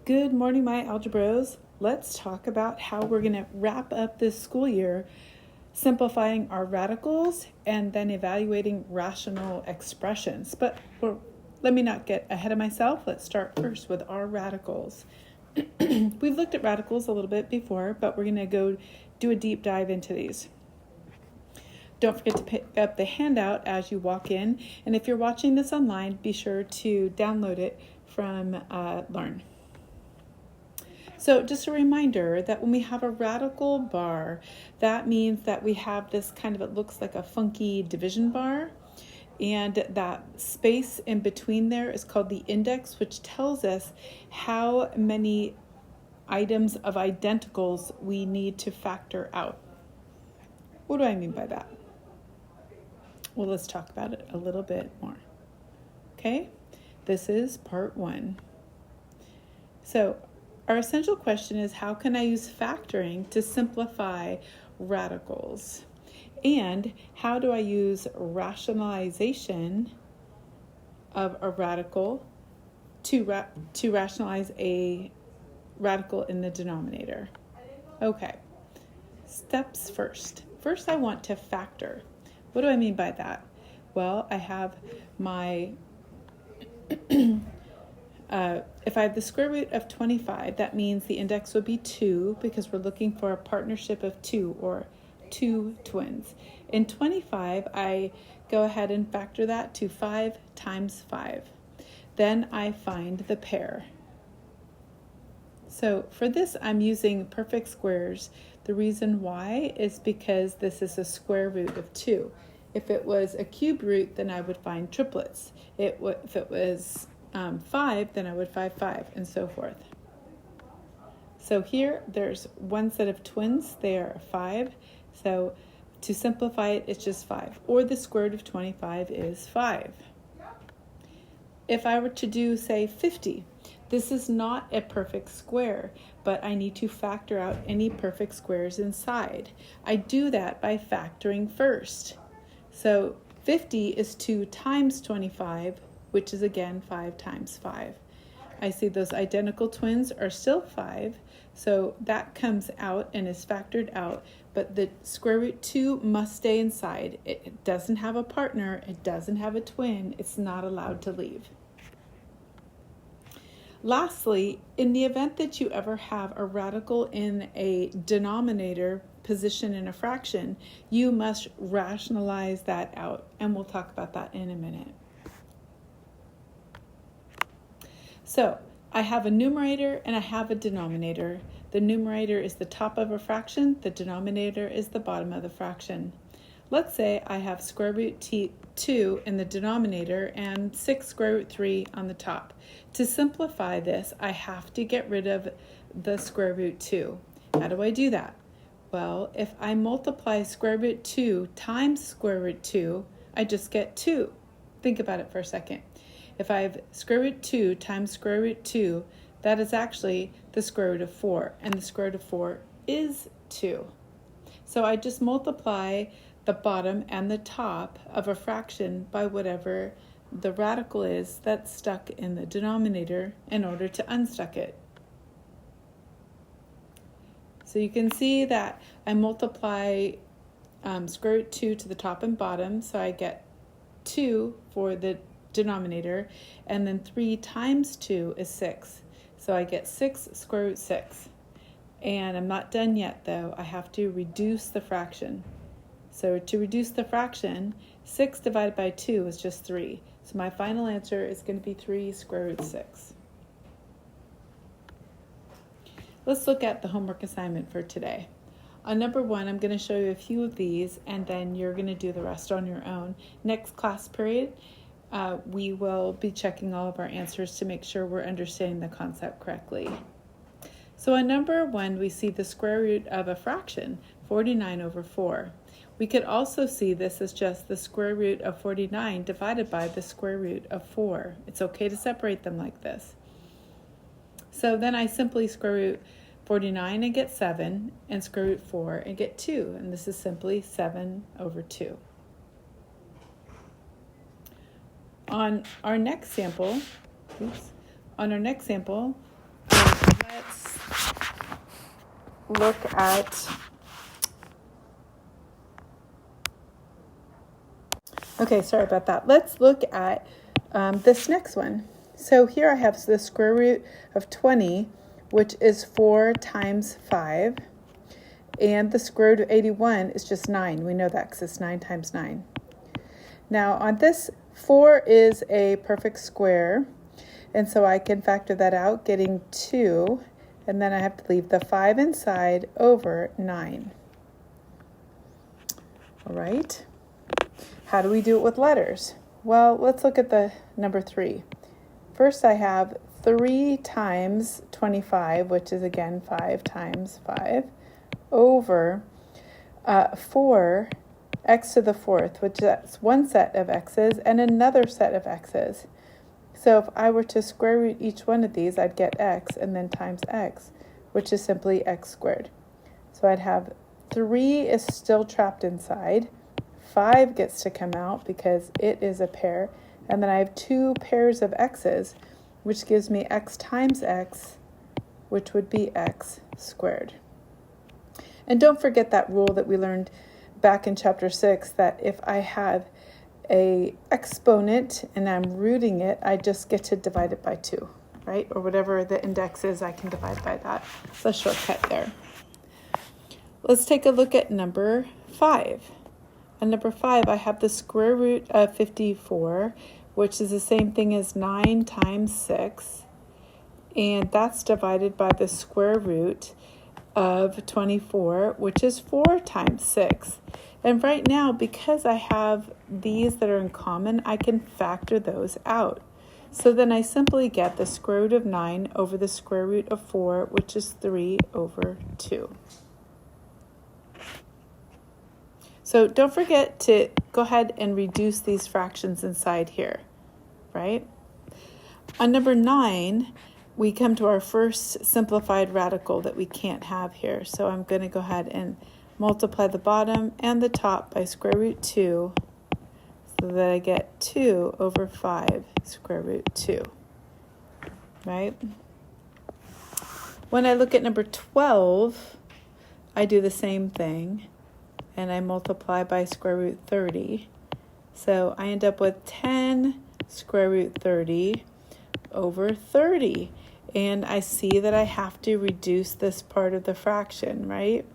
Good morning, my algebros. Let's talk about how we're going to wrap up this school year simplifying our radicals and then evaluating rational expressions. But let me not get ahead of myself. Let's start first with our radicals. We've looked at radicals a little bit before, but we're going to go do a deep dive into these. Don't forget to pick up the handout as you walk in. And if you're watching this online, be sure to download it from Learn. So just a reminder that when we have a radical bar, that means that we have this kind of, it looks like a funky division bar. And that space in between there is called the index, which tells us how many items of identicals we need to factor out. What do I mean by that? Well, let's talk about it a little bit more. Okay, this is part one. So our essential question is, how can I use factoring to simplify radicals? And how do I use rationalization of a radical to rationalize a radical in the denominator? Okay, steps first. First, I want to factor. What do I mean by that? Well, I have my if I have the square root of 25, that means the index would be 2 because we're looking for a partnership of 2 or 2 twins. In 25, I go ahead and factor that to 5 times 5. Then I find the pair. So for this, I'm using perfect squares. The reason why is because this is a square root of 2. If it was a cube root, then I would find triplets. If it was 5, then I would find 5, and so forth. So here, there's one set of twins. They are 5. So to simplify it, it's just 5. Or the square root of 25 is 5. If I were to do, say, 50, this is not a perfect square, but I need to factor out any perfect squares inside. I do that by factoring first. So 50 is 2 times 25, which is again 5 times 5. I see those identical twins are still 5, so that comes out and is factored out, but the square root 2 must stay inside. It doesn't have a partner, it doesn't have a twin, it's not allowed to leave. Lastly, in the event that you ever have a radical in a denominator position in a fraction, you must rationalize that out, and we'll talk about that in a minute. So I have a numerator and I have a denominator. The numerator is the top of a fraction, the denominator is the bottom of the fraction. Let's say I have square root 2 in the denominator and 6 square root 3 on the top. To simplify this, I have to get rid of the square root 2. How do I do that? Well, if I multiply square root 2 times square root 2, I just get 2. Think about it for a second. If I have square root 2 times square root 2, that is actually the square root of 4, and the square root of 4 is 2. So I just multiply the bottom and the top of a fraction by whatever the radical is that's stuck in the denominator in order to unstuck it. So you can see that I multiply square root 2 to the top and bottom, so I get 2 for the denominator, and then 3 times 2 is 6. So I get 6 square root 6. And I'm not done yet though. I have to reduce the fraction. So to reduce the fraction, 6 divided by 2 is just 3. So my final answer is going to be 3 square root 6. Let's look at the homework assignment for today. On number 1, I'm going to show you a few of these, and then you're going to do the rest on your own. Next class period, we will be checking all of our answers to make sure we're understanding the concept correctly. So on number 1, we see the square root of a fraction, 49 over 4. We could also see this as just the square root of 49 divided by the square root of 4. It's okay to separate them like this. So then I simply square root 49 and get 7, and square root 4 and get 2. And this is simply 7 over 2. On our next sample, let's look at, okay, sorry about that. Let's look at this next one. So here I have the square root of 20, which is 4 times 5. And the square root of 81 is just 9. We know that because it's 9 times 9. Now on this, 4 is a perfect square. And so I can factor that out, getting 2. And then I have to leave the 5 inside over 9. All right. How do we do it with letters? Well, let's look at the number 3. First I have 3 times 25, which is again 5 times 5, over 4 x to the 4th, which is one set of x's and another set of x's. So if I were to square root each one of these, I'd get x and then times x, which is simply x squared. So I'd have 3 is still trapped inside, 5 gets to come out because it is a pair, and then I have 2 pairs of x's, which gives me x times x, which would be x squared. And don't forget that rule that we learned back in chapter 6, that if I have a exponent and I'm rooting it, I just get to divide it by 2, right? Or whatever the index is, I can divide by that. It's a shortcut there. Let's take a look at number 5. On number 5, I have the square root of 54, which is the same thing as 9 times 6. And that's divided by the square root of 24, which is 4 times 6. And right now, because I have these that are in common, I can factor those out. So then I simply get the square root of 9 over the square root of 4, which is 3 over 2. So don't forget to go ahead and reduce these fractions inside here, right? On number 9, we come to our first simplified radical that we can't have here. So I'm going to go ahead and multiply the bottom and the top by square root 2, so that I get 2 over 5 square root 2, right? When I look at number 12, I do the same thing, and I multiply by square root 30. So I end up with 10 square root 30 over 30. And I see that I have to reduce this part of the fraction, right?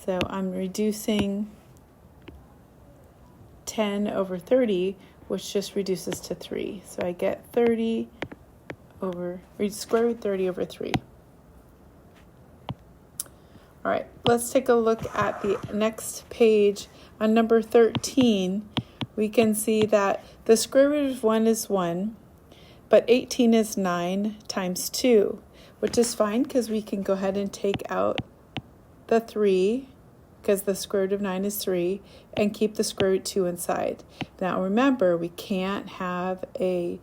So I'm reducing 10 over 30, which just reduces to 3. So I get 30 over, square root 30 over 3. All right, let's take a look at the next page. On number 13, we can see that the square root of 1 is 1, but 18 is 9 times 2, which is fine because we can go ahead and take out the 3, because the square root of 9 is 3, and keep the square root 2 inside. Now remember, we can't have a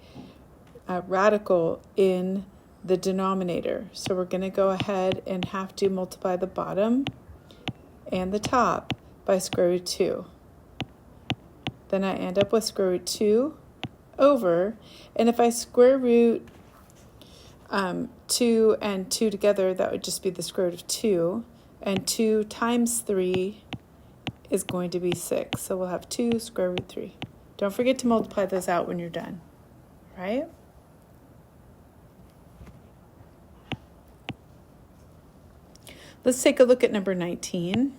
radical in the denominator. So we're going to go ahead and have to multiply the bottom and the top by square root 2. Then I end up with square root 2 over, and if I square root 2 and 2 together, that would just be the square root of 2. And 2 times 3 is going to be 6. So we'll have 2 square root 3. Don't forget to multiply those out when you're done, right? Let's take a look at number 19.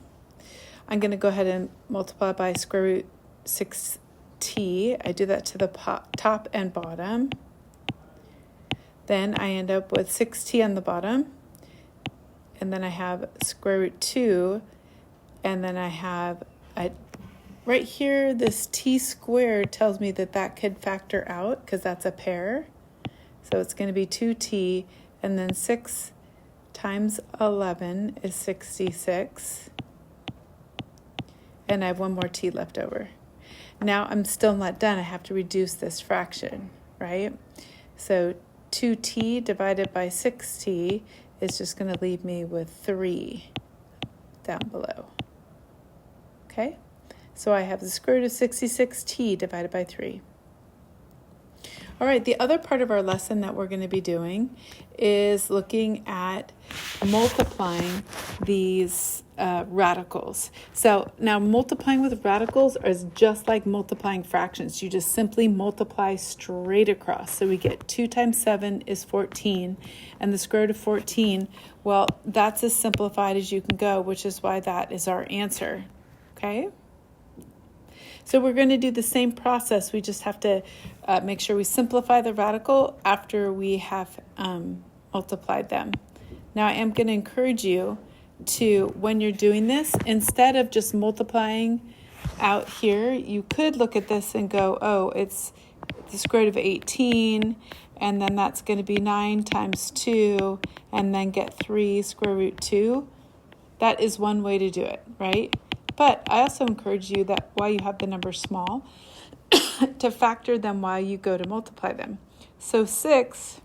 I'm going to go ahead and multiply by square root 6t. I do that to the top and bottom. Then I end up with 6t on the bottom. And then I have square root 2. And then I have, right here, this t squared tells me that that could factor out because that's a pair. So it's going to be 2t, and then 6 times 11 is 66. And I have one more t left over. Now I'm still not done. I have to reduce this fraction, right? So 2t divided by 6t is just going to leave me with 3 down below. Okay? So I have the square root of 66t divided by 3. All right, the other part of our lesson that we're going to be doing is looking at multiplying these radicals. So now multiplying with radicals is just like multiplying fractions. You just simply multiply straight across. So we get 2 times 7 is 14, and the square root of 14, well, that's as simplified as you can go, which is why that is our answer, okay? So we're going to do the same process. We just have to make sure we simplify the radical after we have multiplied them. Now I am going to encourage you to, when you're doing this, instead of just multiplying out here, you could look at this and go, oh, it's the square root of 18, and then that's going to be 9 times 2, and then get 3 square root 2. That is one way to do it, right? But I also encourage you that while you have the numbers small, to factor them while you go to multiply them. So 6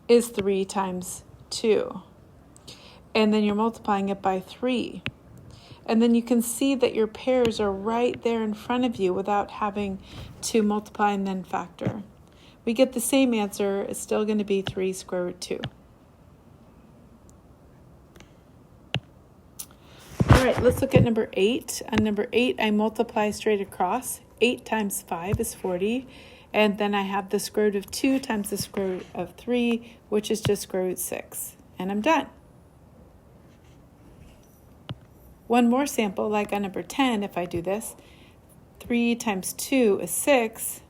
is 3 times 2. And then you're multiplying it by 3. And then you can see that your pairs are right there in front of you without having to multiply and then factor. We get the same answer. It's still going to be 3 square root 2. All right, let's look at number 8. On number 8, I multiply straight across. 8 times 5 is 40. And then I have the square root of 2 times the square root of 3, which is just square root 6. And I'm done. One more sample, like on number 10, if I do this. 3 times 2 is 6.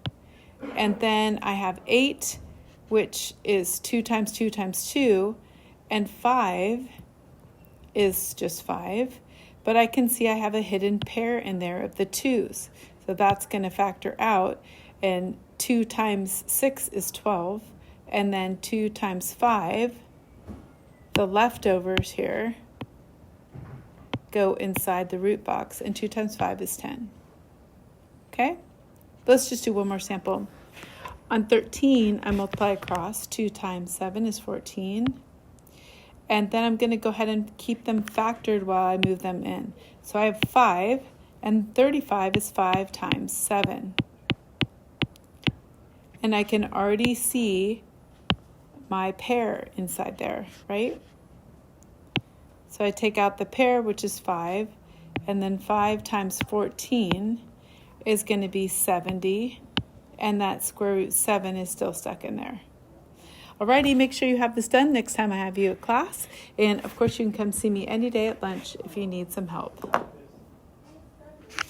And then I have 8, which is 2 times 2 times 2. And 5 is just 5. But I can see I have a hidden pair in there of the 2's. So that's going to factor out. And 2 times 6 is 12. And then 2 times 5, the leftovers here, go inside the root box. And 2 times 5 is 10. Okay? Let's just do one more sample. On 13, I multiply across. 2 times 7 is 14. And then I'm going to go ahead and keep them factored while I move them in. So I have 5, and 35 is 5 times 7. And I can already see my pair inside there, right? So I take out the pair, which is 5, and then 5 times 14 is going to be 70, and that square root 7 is still stuck in there. Alrighty, make sure you have this done next time I have you at class. And of course, you can come see me any day at lunch if you need some help.